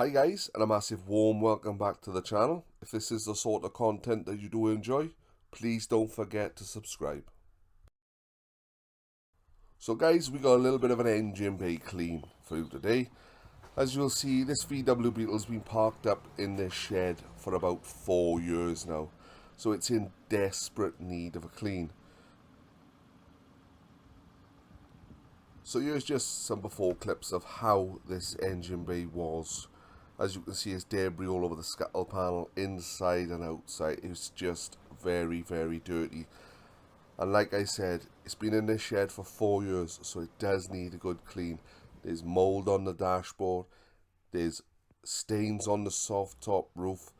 Hi guys, and a massive warm welcome back to the channel. If this is the sort of content that you do enjoy, please don't forget to subscribe. So guys, we got a little bit of an engine bay clean for you today. As you'll see, this VW Beetle's been parked up in this shed for about 4 years now. So it's in desperate need of a clean. So here's just some before clips of how this engine bay was. As you can see, there's debris all over the scuttle panel, inside and outside. It's just very, very dirty. And like I said, it's been in this shed for 4 years, so it does need a good clean. There's mould on the dashboard. There's stains on the soft top roof.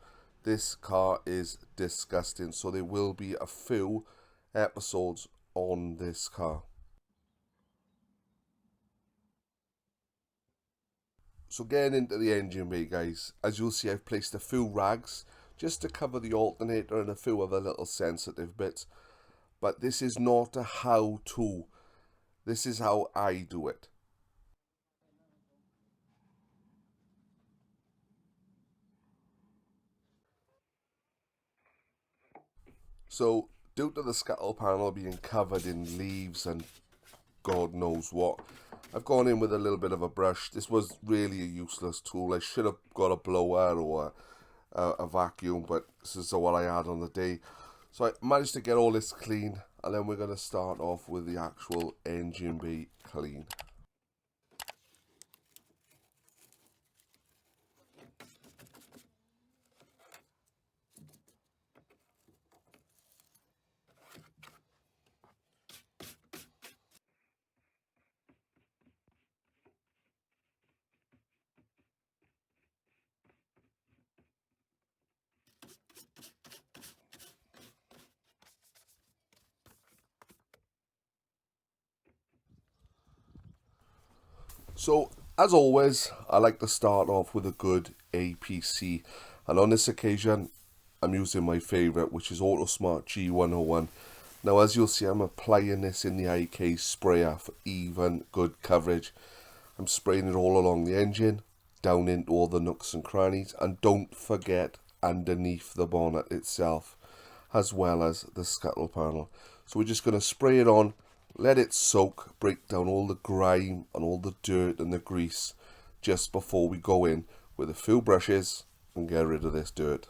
This car is disgusting, so there will be a few episodes on this car. So getting into the engine bay, guys, as you'll see, I've placed a few rags just to cover the alternator and a few other little sensitive bits. But this is not a how-to. This is how I do it. So, due to the scuttle panel being covered in leaves and God knows what, I've gone in with a little bit of a brush. This was really a useless tool. I should have got a blower or a vacuum, but this is what I had on the day. So I managed to get all this clean, and then we're going to start off with the actual engine bay clean. So, as always, I like to start off with a good APC, and on this occasion, I'm using my favourite, which is Autosmart G101. Now, as you'll see, I'm applying this in the IK sprayer for even good coverage. I'm spraying it all along the engine, down into all the nooks and crannies, and don't forget underneath the bonnet itself, as well as the scuttle panel. So we're just going to spray it on, let it soak, break down all the grime and all the dirt and the grease just before we go in with a few brushes and get rid of this dirt.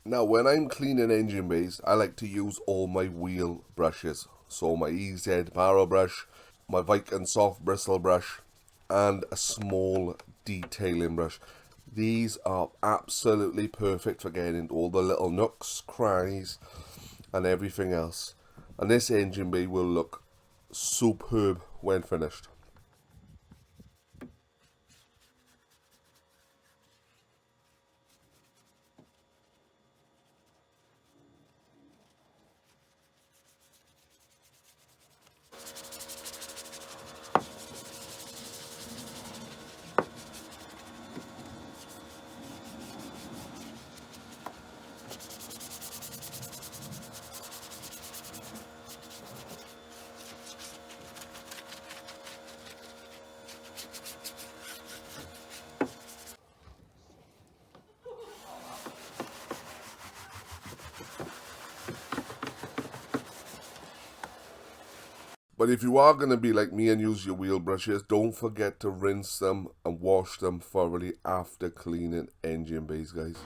Now when I'm cleaning engine bays, I like to use all my wheel brushes. So my EZ barrel brush, my Viking soft bristle brush, and a small detailing brush. These are absolutely perfect for getting into all the little nooks, crannies, and everything else. And this engine bay will look superb when finished. But if you are going to be like me and use your wheel brushes, don't forget to rinse them and wash them thoroughly after cleaning engine bays, guys.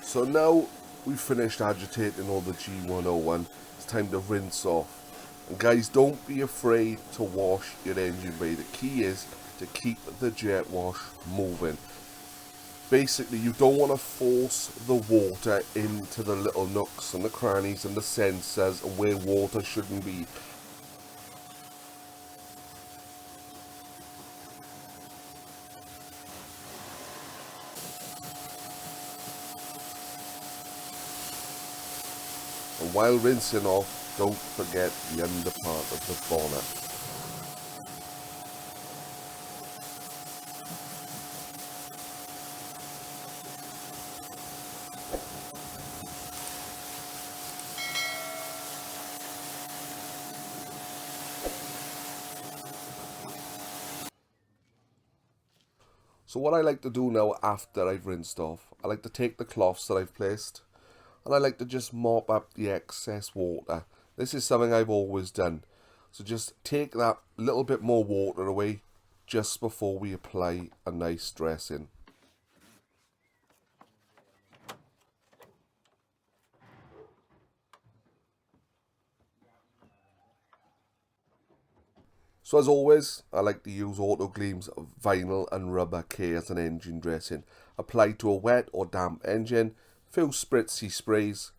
So now we've finished agitating all the G101, it's time to rinse off. And guys, don't be afraid to wash your engine bay. The key is to keep the jet wash moving. Basically, you don't want to force the water into the little nooks and the crannies and the sensors where water shouldn't be. And while rinsing off, don't forget the under part of the bonnet. So what I like to do now after I've rinsed off, I like to take the cloths that I've placed and I like to just mop up the excess water. This is something I've always done. So just take that little bit more water away just before we apply a nice dressing. So as always, I like to use Autogleam's vinyl and rubber care as an engine dressing. Applied to a wet or damp engine, few spritzy sprays,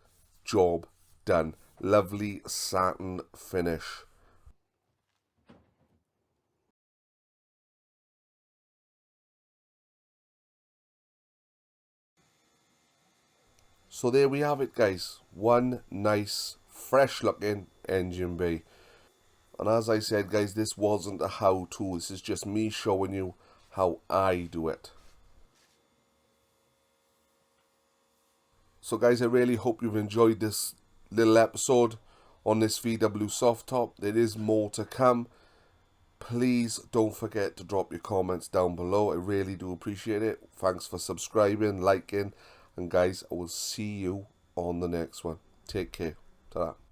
job done. Lovely satin finish. So there we have it guys, one nice fresh looking engine bay. And as I said guys, this wasn't a how-to, this is just me showing you how I do it. So guys, I really hope you've enjoyed this little episode on this VW soft top. There is more to come. Please don't forget to drop your comments down below. I really do appreciate it. Thanks for subscribing, liking, and guys, I will see you on the next one. Take care. Ta-da.